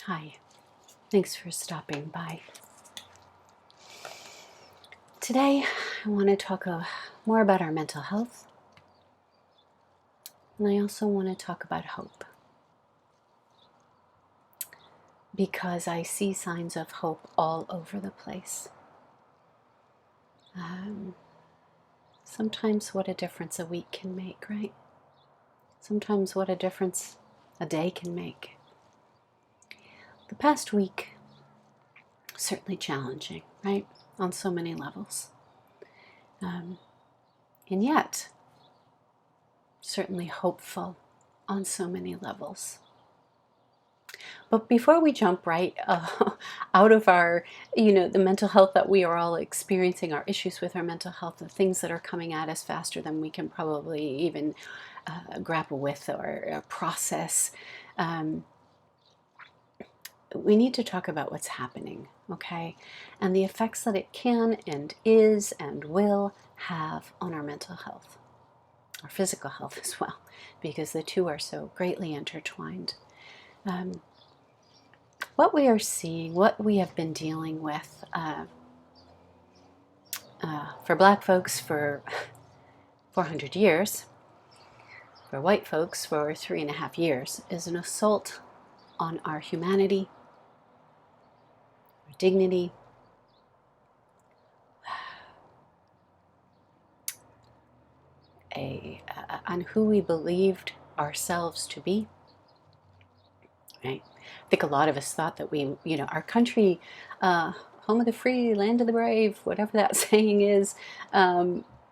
Hi, thanks for stopping by. Today, I want to talk more about our mental health, and I also want to talk about hope, because I see signs of hope all over the place. Sometimes what a difference a week can make, right? Sometimes what a difference a day can make. The past week, certainly challenging, right? On so many levels. And yet, certainly hopeful on so many levels. But before we jump right out of our, the mental health that we are all experiencing, our issues with our mental health, the things that are coming at us faster than we can probably even grapple with or process, we need to talk about what's happening, okay? And the effects that it can and is and will have on our mental health, our physical health as well, because the two are so greatly intertwined. What we are seeing, what we have been dealing with for Black folks for 400 years, for white folks for 3.5 years, is an assault on our humanity, our dignity, on who we believed ourselves to be. Right? I think a lot of us thought that our country, home of the free, land of the brave, whatever that saying is,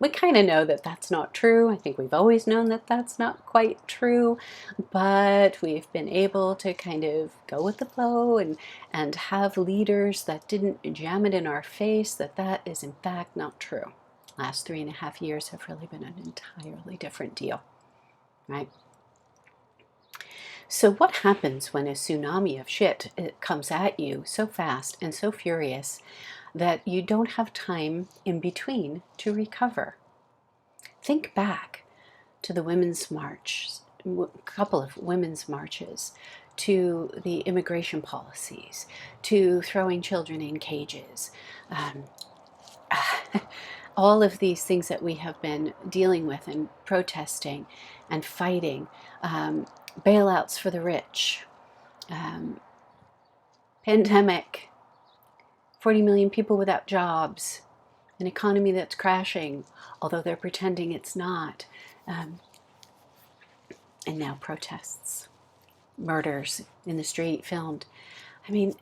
we kind of know that that's not true. I think we've always known that that's not quite true, but we've been able to kind of go with the flow and have leaders that didn't jam it in our face that is in fact not true. Last 3.5 years have really been an entirely different deal, right? So what happens when a tsunami of shit comes at you so fast and so furious that you don't have time in between to recover? Think back to the women's march, a couple of women's marches, to the immigration policies, to throwing children in cages. All of these things that we have been dealing with and protesting and fighting, bailouts for the rich, pandemic, 40 million people without jobs, an economy that's crashing, although they're pretending it's not, and now protests, murders in the street filmed. I mean,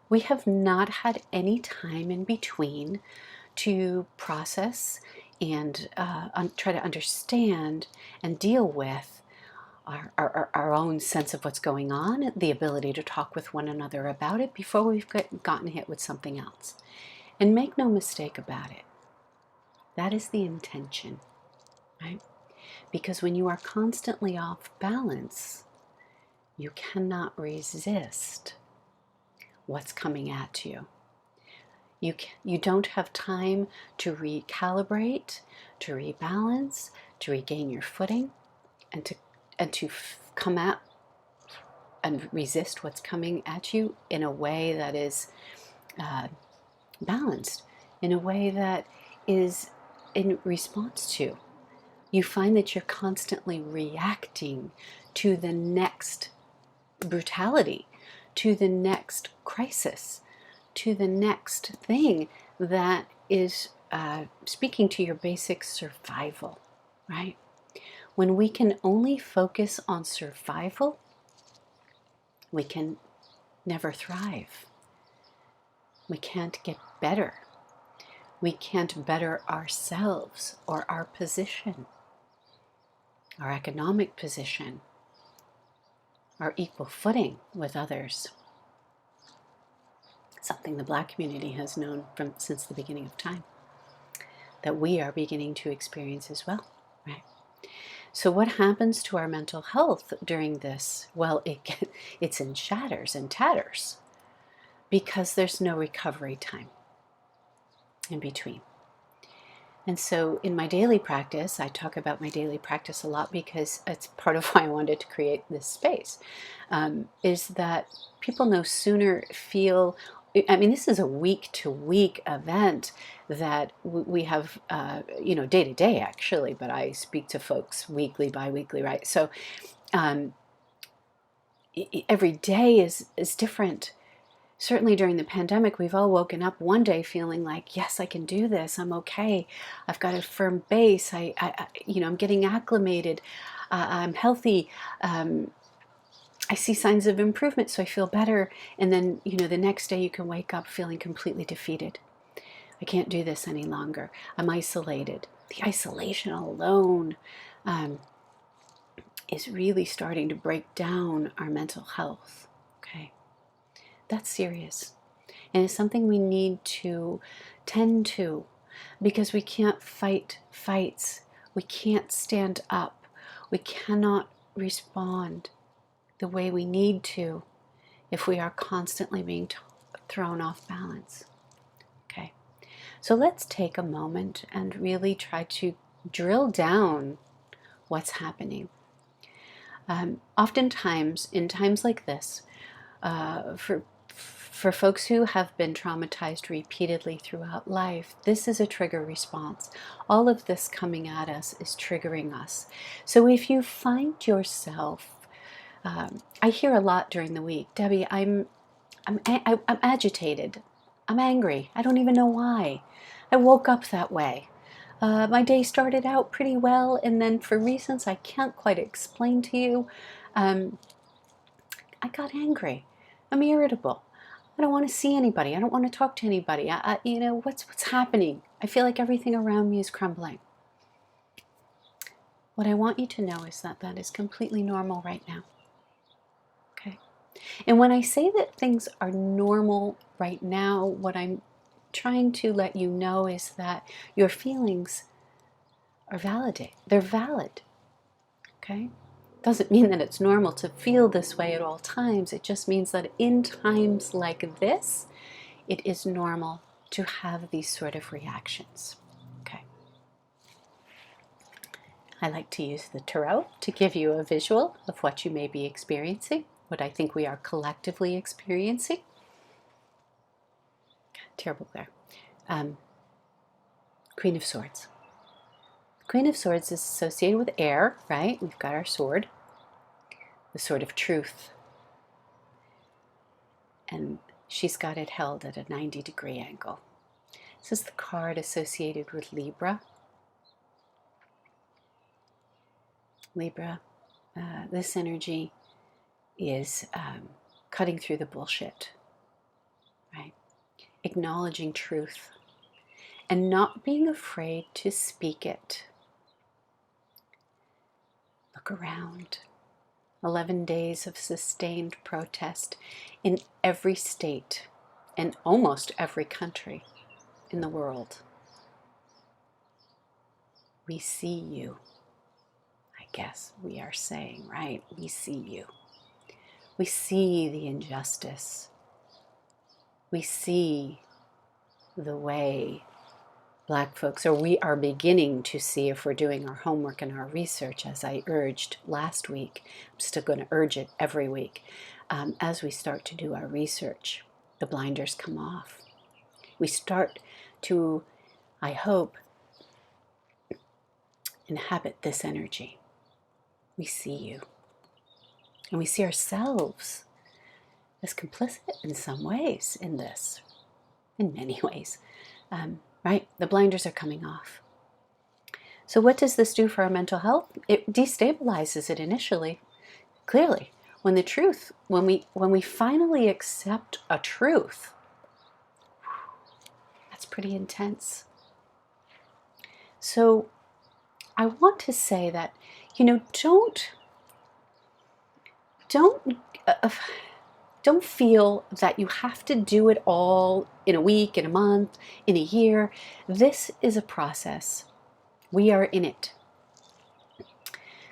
we have not had any time in between to process and try to understand and deal with our own sense of what's going on, the ability to talk with one another about it before we've gotten hit with something else. And make no mistake about it, that is the intention, right? Because when you are constantly off balance, you cannot resist what's coming at you. You don't have time to recalibrate, to rebalance, to regain your footing, and to come out and resist what's coming at you in a way that is balanced, in a way that is in response to. You find that you're constantly reacting to the next brutality, to the next crisis, to the next thing that is speaking to your basic survival, right? When we can only focus on survival, we can never thrive. We can't get better. We can't better ourselves or our position, our economic position, our equal footing with others. Something the Black community has known since the beginning of time, that we are beginning to experience as well, right? So what happens to our mental health during this? Well, it's in shatters and tatters because there's no recovery time in between. And so in my daily practice, I talk about my daily practice a lot because it's part of why I wanted to create this space, is that people no sooner feel, I mean, this is a week-to-week event that we have, day to day actually, but I speak to folks weekly, bi-weekly, right? So every day is different. Certainly during the pandemic, we've all woken up one day feeling like, yes, I can do this. I'm okay. I've got a firm base. I'm getting acclimated. I'm healthy. I see signs of improvement, so I feel better. And then, the next day you can wake up feeling completely defeated. I can't do this any longer. I'm isolated. The isolation alone is really starting to break down our mental health. Okay. That's serious. And it's something we need to tend to, because we can't fight fights. We can't stand up. We cannot respond the way we need to if we are constantly being thrown off balance. Okay. So let's take a moment and really try to drill down what's happening. Oftentimes, in times like this, for folks who have been traumatized repeatedly throughout life, this is a trigger response. All of this coming at us is triggering us. So if you find yourself, I hear a lot during the week, Debbie, I'm agitated. I'm angry. I don't even know why. I woke up that way. My day started out pretty well, and then for reasons I can't quite explain to you, I got angry. I'm irritable. I don't want to see anybody. I don't want to talk to anybody. What's happening? I feel like everything around me is crumbling. What I want you to know is that that is completely normal right now. Okay? And when I say that things are normal right now, what I'm trying to let you know is that your feelings are valid. They're valid. Okay? Doesn't mean that it's normal to feel this way at all times. It just means that in times like this, it is normal to have these sort of reactions. Okay. I like to use the tarot to give you a visual of what you may be experiencing, what I think we are collectively experiencing. Terrible there. Queen of Swords. Queen of Swords is associated with air, right? We've got our sword, the sword of truth. And she's got it held at a 90-degree angle. This is the card associated with Libra. Libra, this energy is cutting through the bullshit, right? Acknowledging truth and not being afraid to speak it. Look around. 11 days of sustained protest in every state and almost every country in the world. We see you. I guess we are saying, right? We see you. We see the injustice. We see the way Black folks, or we are beginning to see, if we're doing our homework and our research, as I urged last week, I'm still going to urge it every week, as we start to do our research, the blinders come off. We start to, I hope, inhabit this energy. We see you. And we see ourselves as complicit in some ways in this, in many ways. Right? The blinders are coming off. So what does this do for our mental health? It destabilizes it initially, clearly. When we finally accept a truth, that's pretty intense. So I want to say that, don't feel that you have to do it all in a week, in a month, in a year. This is a process. We are in it.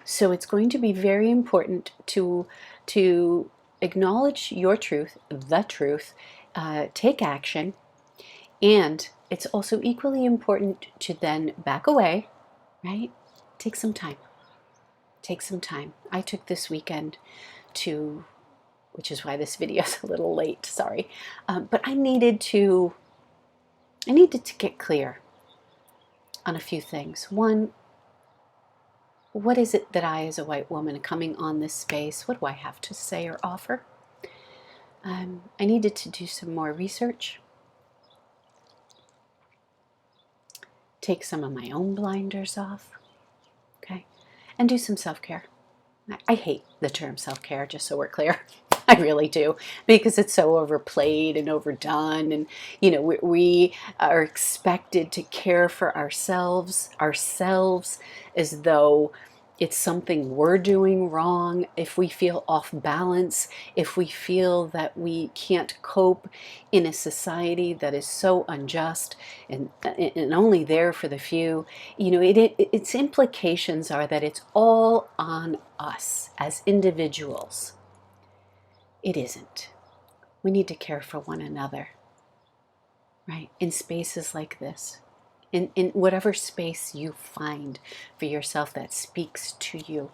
So it's going to be very important to acknowledge your truth, the truth, take action, and it's also equally important to then back away, right? Take some time. Take some time. I took this weekend to, which is why this video is a little late, sorry. But I needed to get clear on a few things. One, what is it that I, as a white woman coming on this space, what do I have to say or offer? I needed to do some more research, take some of my own blinders off, okay, and do some self-care. I hate the term self-care, just so we're clear. I really do, because it's so overplayed and overdone, and we are expected to care for ourselves as though it's something we're doing wrong. If we feel off balance, if we feel that we can't cope in a society that is so unjust and only there for the few, its implications are that it's all on us as individuals. It isn't. We need to care for one another, right? In spaces like this. In whatever space you find for yourself that speaks to you.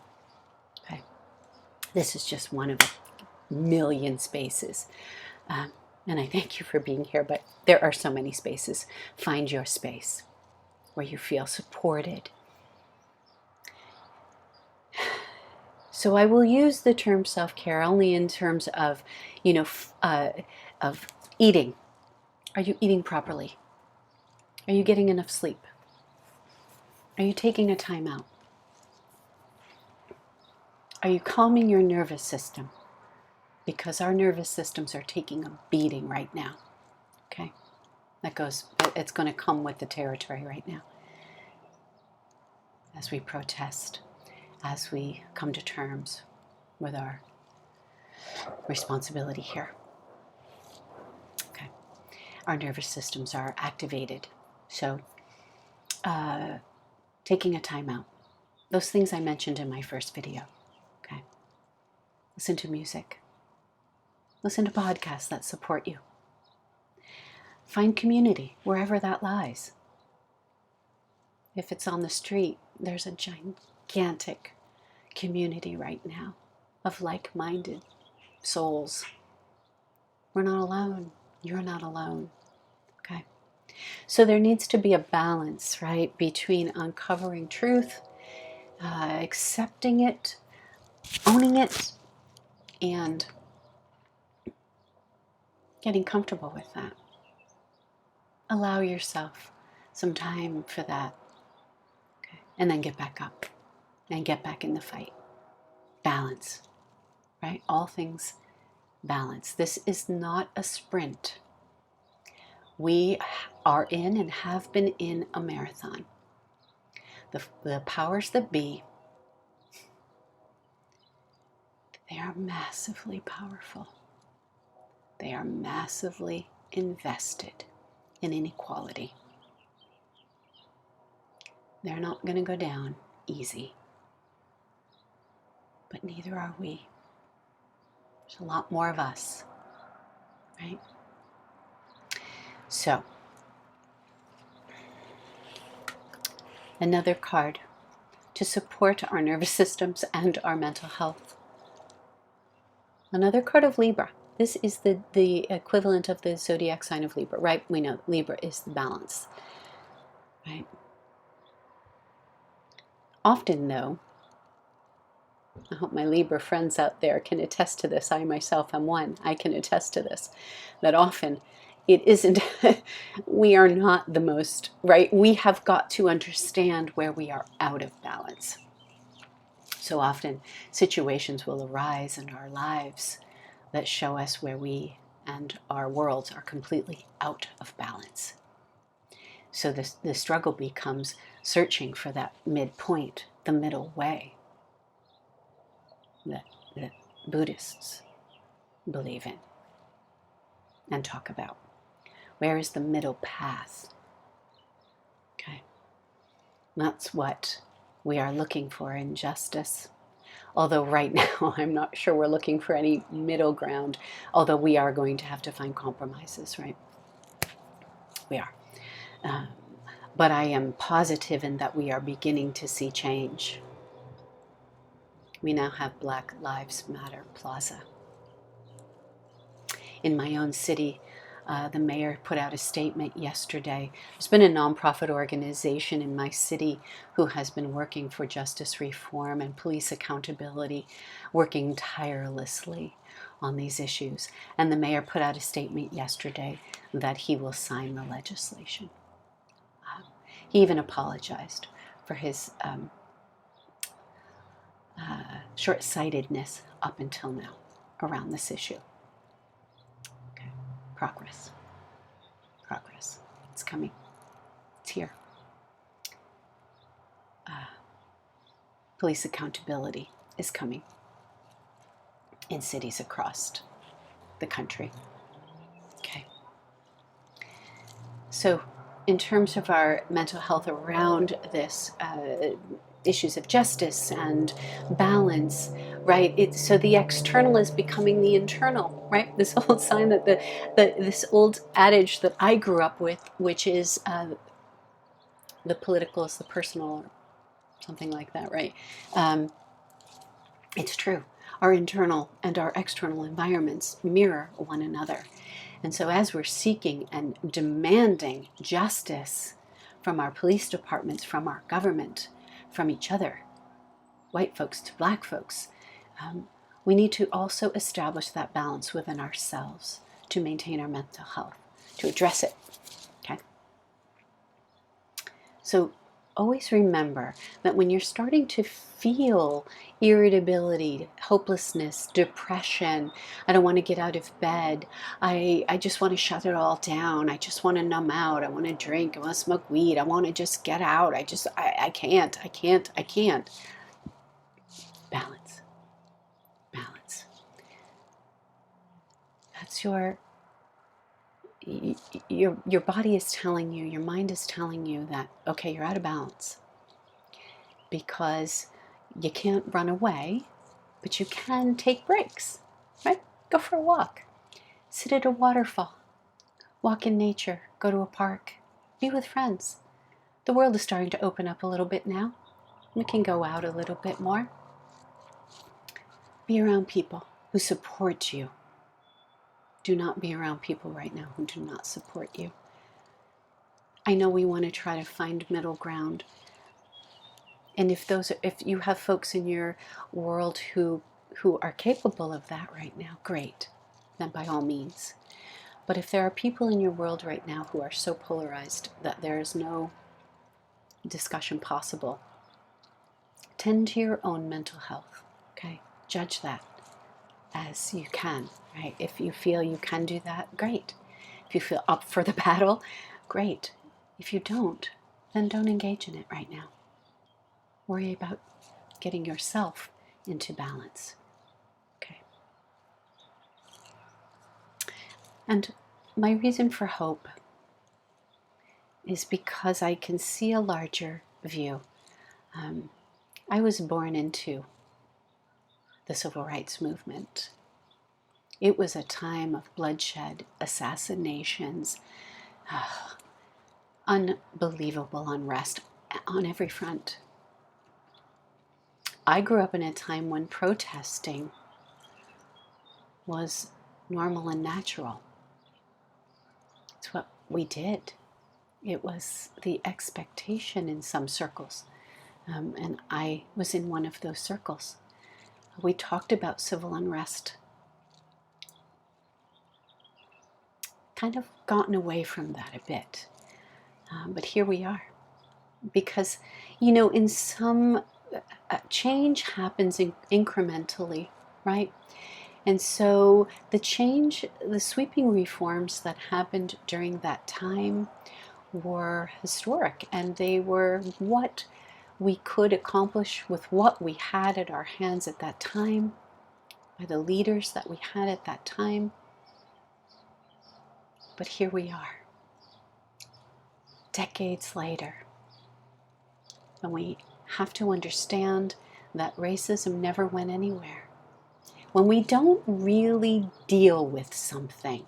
Okay. This is just one of a million spaces. And I thank you for being here, but there are so many spaces. Find your space where you feel supported. So I will use the term self-care only in terms of, of eating. Are you eating properly? Are you getting enough sleep? Are you taking a time out? Are you calming your nervous system? Because our nervous systems are taking a beating right now. Okay? It's going to come with the territory right now. As we protest, as we come to terms with our responsibility here. Okay. Our nervous systems are activated. So, taking a time out. Those things I mentioned in my first video. Okay. Listen to music. Listen to podcasts that support you. Find community wherever that lies. If it's on the street, there's a gigantic community right now of like-minded souls. We're not alone. You're not alone. Okay. So there needs to be a balance, right, between uncovering truth, accepting it, owning it, and getting comfortable with that. Allow yourself some time for that. Okay. And then get back up and get back in the fight. Balance, right? All things balance. This is not a sprint. We are in and have been in a marathon. The powers that be, they are massively powerful. They are massively invested in inequality. They're not going to go down easy. But neither are we. There's a lot more of us, right? So, another card to support our nervous systems and our mental health. Another card of Libra. This is the equivalent of the zodiac sign of Libra, right? We know Libra is the balance, right? Often, though, I hope my Libra friends out there can attest to this. I myself am one. I can attest to this, that often it isn't, we are not the most, right? We have got to understand where we are out of balance. So often situations will arise in our lives that show us where we and our worlds are completely out of balance. So the struggle becomes searching for that midpoint, the middle way that Buddhists believe in and talk about. Where is the middle path? Okay. That's what we are looking for in justice. Although right now I'm not sure we're looking for any middle ground, although we are going to have to find compromises, right? We are. But I am positive in that we are beginning to see change. We now have Black Lives Matter Plaza. In my own city, the mayor put out a statement yesterday. There's been a nonprofit organization in my city who has been working for justice reform and police accountability, working tirelessly on these issues. And the mayor put out a statement yesterday that he will sign the legislation. He even apologized for his short-sightedness up until now around this issue. Okay. Progress. Progress. It's coming. It's here. Police accountability is coming in cities across the country. Okay. So, in terms of our mental health around this, issues of justice and balance, right? So the external is becoming the internal, right? This old sign that this old adage that I grew up with, which is the political is the personal, or something like that, right? It's true. Our internal and our external environments mirror one another. And so as we're seeking and demanding justice from our police departments, from our government, from each other, white folks to black folks, we need to also establish that balance within ourselves to maintain our mental health, to address it. Okay? So always remember that when you're starting to feel irritability, hopelessness, depression, I don't want to get out of bed, I just want to shut it all down, I just want to numb out, I want to drink, I want to smoke weed, I want to just get out, I can't. Balance. Balance. That's your body is telling you, your mind is telling you that, okay, you're out of balance. Because you can't run away, but you can take breaks, right? Go for a walk. Sit at a waterfall. Walk in nature. Go to a park. Be with friends. The world is starting to open up a little bit now. We can go out a little bit more. Be around people who support you. Do not be around people right now who do not support you. I know we want to try to find middle ground. And if you have folks in your world who are capable of that right now, great. Then by all means. But if there are people in your world right now who are so polarized that there is no discussion possible, tend to your own mental health. Okay? Judge that as you can, right? If you feel you can do that, great. If you feel up for the battle, great. If you don't, then don't engage in it right now. Worry about getting yourself into balance. Okay. And my reason for hope is because I can see a larger view. I was born into the civil rights movement. It was a time of bloodshed, assassinations, unbelievable unrest on every front. I grew up in a time when protesting was normal and natural. It's what we did. It was the expectation in some circles. And I was in one of those circles. We talked about civil unrest. Kind of gotten away from that a bit. But here we are. Because, in some change happens incrementally, right? And so the sweeping reforms that happened during that time were historic, and they were what we could accomplish with what we had at our hands at that time, by the leaders that we had at that time. But here we are, decades later, and we have to understand that racism never went anywhere. When we don't really deal with something,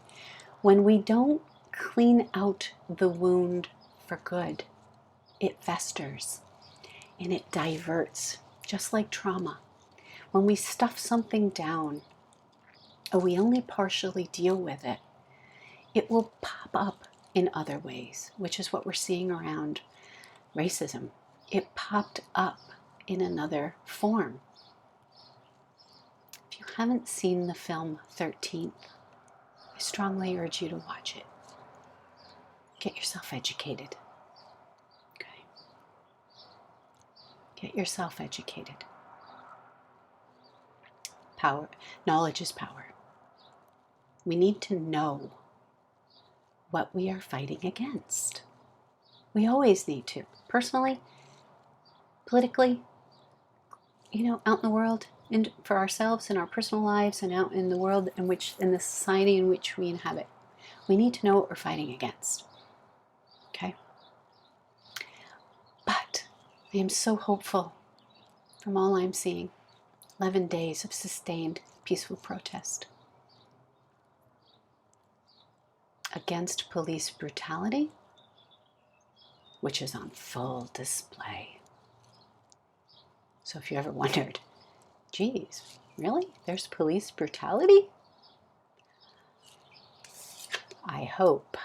when we don't clean out the wound for good, it festers and it diverts, just like trauma. When we stuff something down or we only partially deal with it, it will pop up in other ways, which is what we're seeing around racism. It popped up in another form. If you haven't seen the film 13th, I strongly urge you to watch it. Get yourself educated. Okay. Get yourself educated. Power, knowledge is power. We need to know what we are fighting against. We always need to. Personally, politically, out in the world, and for ourselves in our personal lives and out in the world in the society in which we inhabit. We need to know what we're fighting against. Okay? But I am so hopeful from all I'm seeing. 11 days of sustained peaceful protest against police brutality, which is on full display. So if you ever wondered, geez, really? There's police brutality? I hope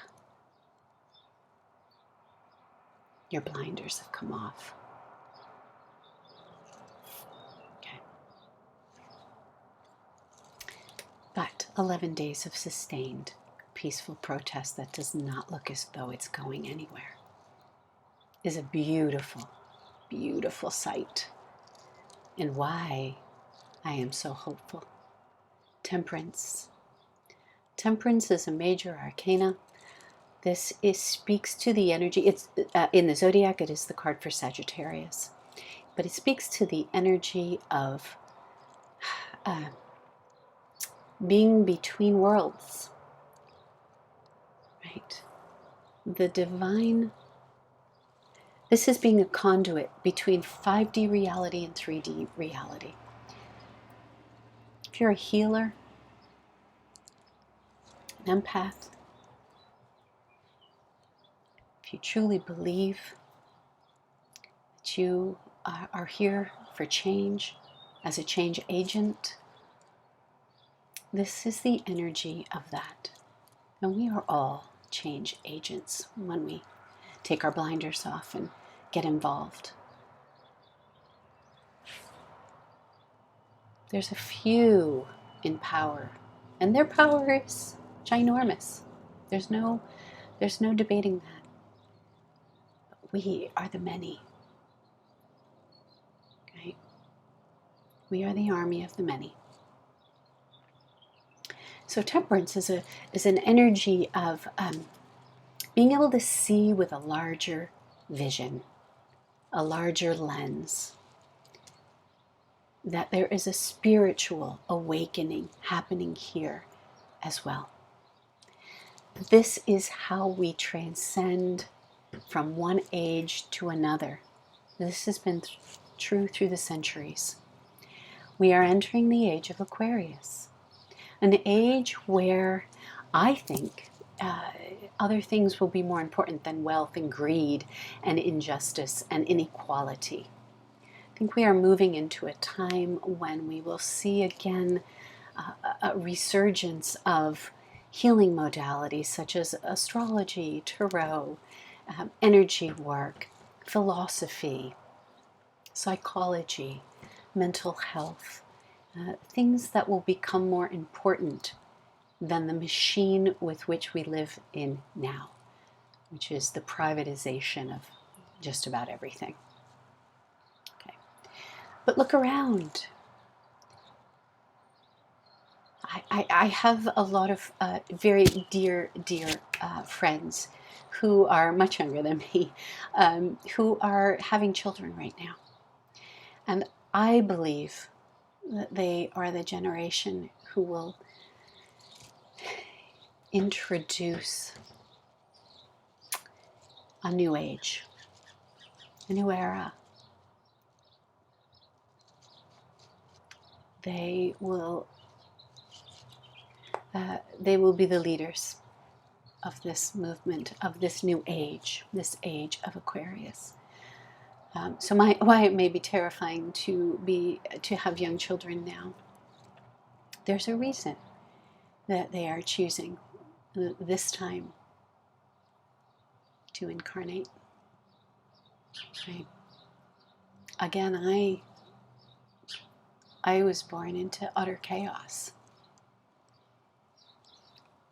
your blinders have come off. Okay. But 11 days of sustained peaceful protest that does not look as though it's going anywhere is a beautiful, beautiful sight. And why I am so hopeful. Temperance. Temperance is a major arcana. This speaks to the energy. It's in the zodiac, it is the card for Sagittarius. But it speaks to the energy of being between worlds. Right? The divine. This is being a conduit between 5D reality and 3D reality. If you're a healer, an empath, if you truly believe that you are here for change, as a change agent, this is the energy of that. And we are all change agents when we take our blinders off and get involved. There's a few in power, and their power is ginormous. There's no debating that. But we are the many. Okay? We are the army of the many. So temperance is an energy of being able to see with a larger vision, a larger lens, that there is a spiritual awakening happening here as well. This is how we transcend from one age to another. This has been true through the centuries. We are entering the age of Aquarius, an age where I think other things will be more important than wealth and greed and injustice and inequality. I think we are moving into a time when we will see again a resurgence of healing modalities such as astrology, tarot, energy work, philosophy, psychology, mental health, things that will become more important than the machine with which we live in now, which is the privatization of just about everything. Okay. But look around. I have a lot of very dear friends who are much younger than me, who are having children right now. And I believe that they are the generation who will introduce a new age, a new era. They will be the leaders. of this movement, of this new age, this age of Aquarius. So why it may be terrifying to have young children now. There's a reason that they are choosing this time to incarnate. Right? Again, I was born into utter chaos,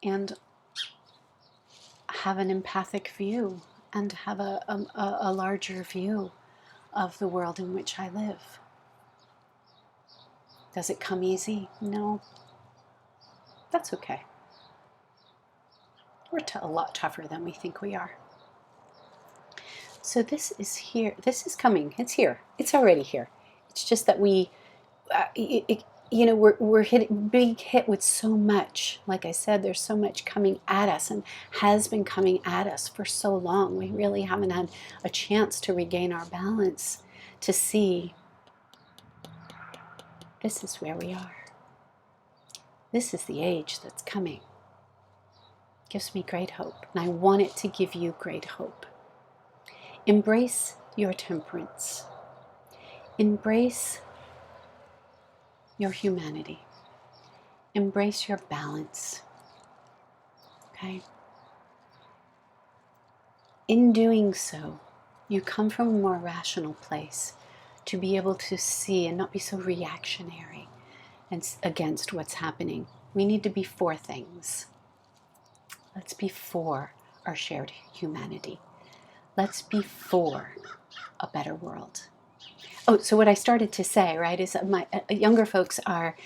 and have an empathic view and have a larger view of the world in which I live. Does it come easy? No. That's okay. We're a lot tougher than we think we are. So this is here. This is coming. It's here. It's already here. It's just that we're being hit with so much. Like I said, there's so much coming at us and has been coming at us for so long. We really haven't had a chance to regain our balance, to see this is where we are. This is the age that's coming. Gives me great hope, and I want it to give you great hope. Embrace your temperance. Embrace your humanity. Embrace your balance. Okay? In doing so, you come from a more rational place to be able to see and not be so reactionary and against what's happening. We need to be for things. Let's be for our shared humanity. Let's be for a better world. Oh, so what I started to say, right, is that my younger folks are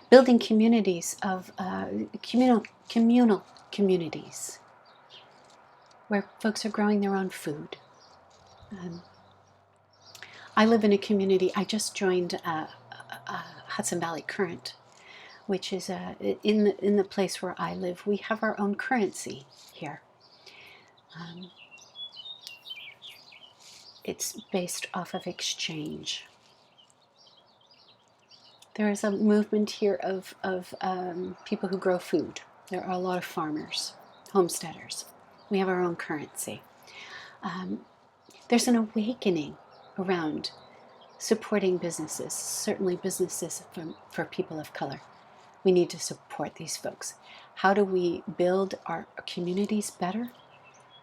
building communities of communal communities where folks are growing their own food. I live in a community. I just joined Hudson Valley Current, which is in the place where I live. We have our own currency here. It's based off of exchange. There is a movement here of people who grow food. There are a lot of farmers, homesteaders. We have our own currency. There's an awakening around supporting businesses, certainly businesses for people of color. We need to support these folks. How do we build our communities better?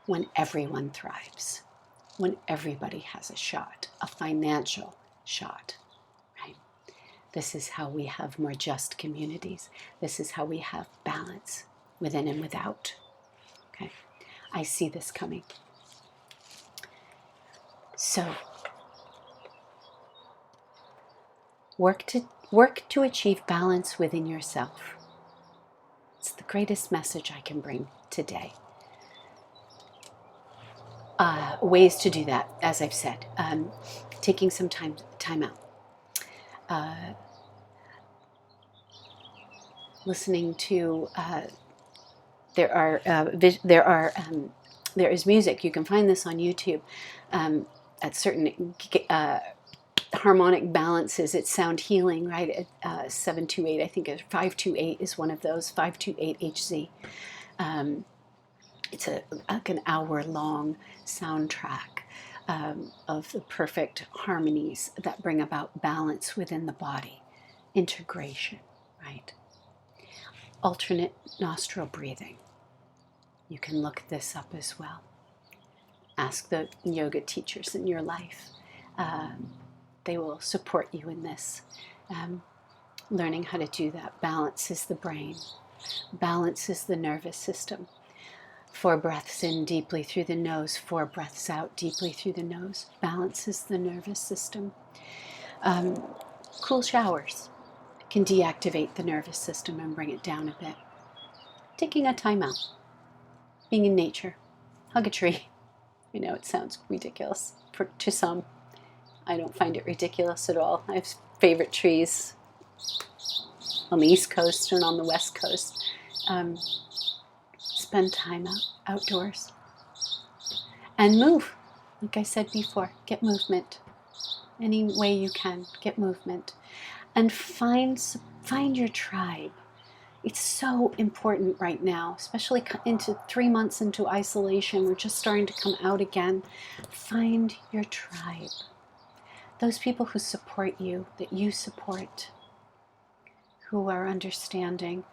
When everyone thrives, when everybody has a shot, a financial shot, right? This is how we have more just communities. This is how we have balance within and without. Okay, I see this coming. So, work to achieve balance within yourself. It's the greatest message I can bring today. Ways to do that, as I've said, taking some time out, listening to. There is music. You can find this on YouTube at certain harmonic balances. It's sound healing, right? At 728, I think 528 is one of those. 528 HZ. It's like an hour-long soundtrack of the perfect harmonies that bring about balance within the body, integration, right? Alternate nostril breathing. You can look this up as well. Ask the yoga teachers in your life. They will support you in this. Learning how to do that. Balance is the brain. Balance is the nervous system. 4 breaths in deeply through the nose, 4 breaths out deeply through the nose. Balances the nervous system. Cool showers can deactivate the nervous system and bring it down a bit. Taking a time out. Being in nature. Hug a tree. I know it sounds ridiculous to some. I don't find it ridiculous at all. I have favorite trees on the East Coast and on the West Coast. Spend time outdoors and move. Like I said before, get movement. Any way you can, get movement. And find your tribe. It's so important right now, especially into 3 months into isolation. We're just starting to come out again. Find your tribe. Those people who support you, that you support, who are understanding.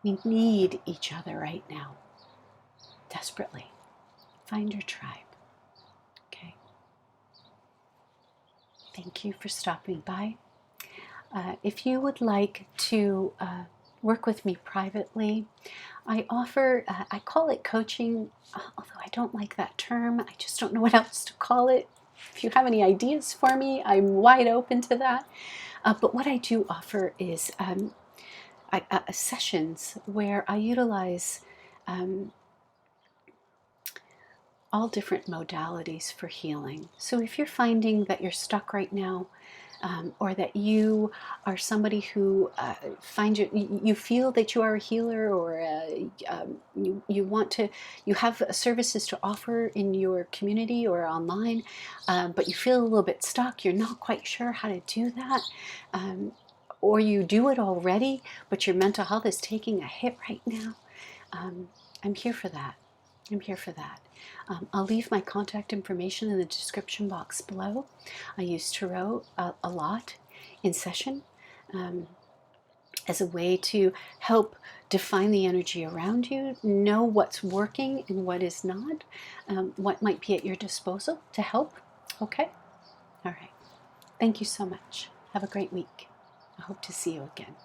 We need each other right now, desperately. Find your tribe. Okay. Thank you for stopping by. If you would like to work with me privately, I offer, I call it coaching, although I don't like that term. I just don't know what else to call it. If you have any ideas for me, I'm wide open to that. But what I do offer is sessions where I utilize all different modalities for healing. So if you're finding that you're stuck right now, or that you are somebody who you feel that you are a healer, or you want to, you have services to offer in your community or online, but you feel a little bit stuck, you're not quite sure how to do that, or you do it already, but your mental health is taking a hit right now, I'm here for that. I'm here for that. I'll leave my contact information in the description box below. I use Tarot a lot in session as a way to help define the energy around you, know what's working and what is not, what might be at your disposal to help. Okay? All right. Thank you so much. Have a great week. I hope to see you again.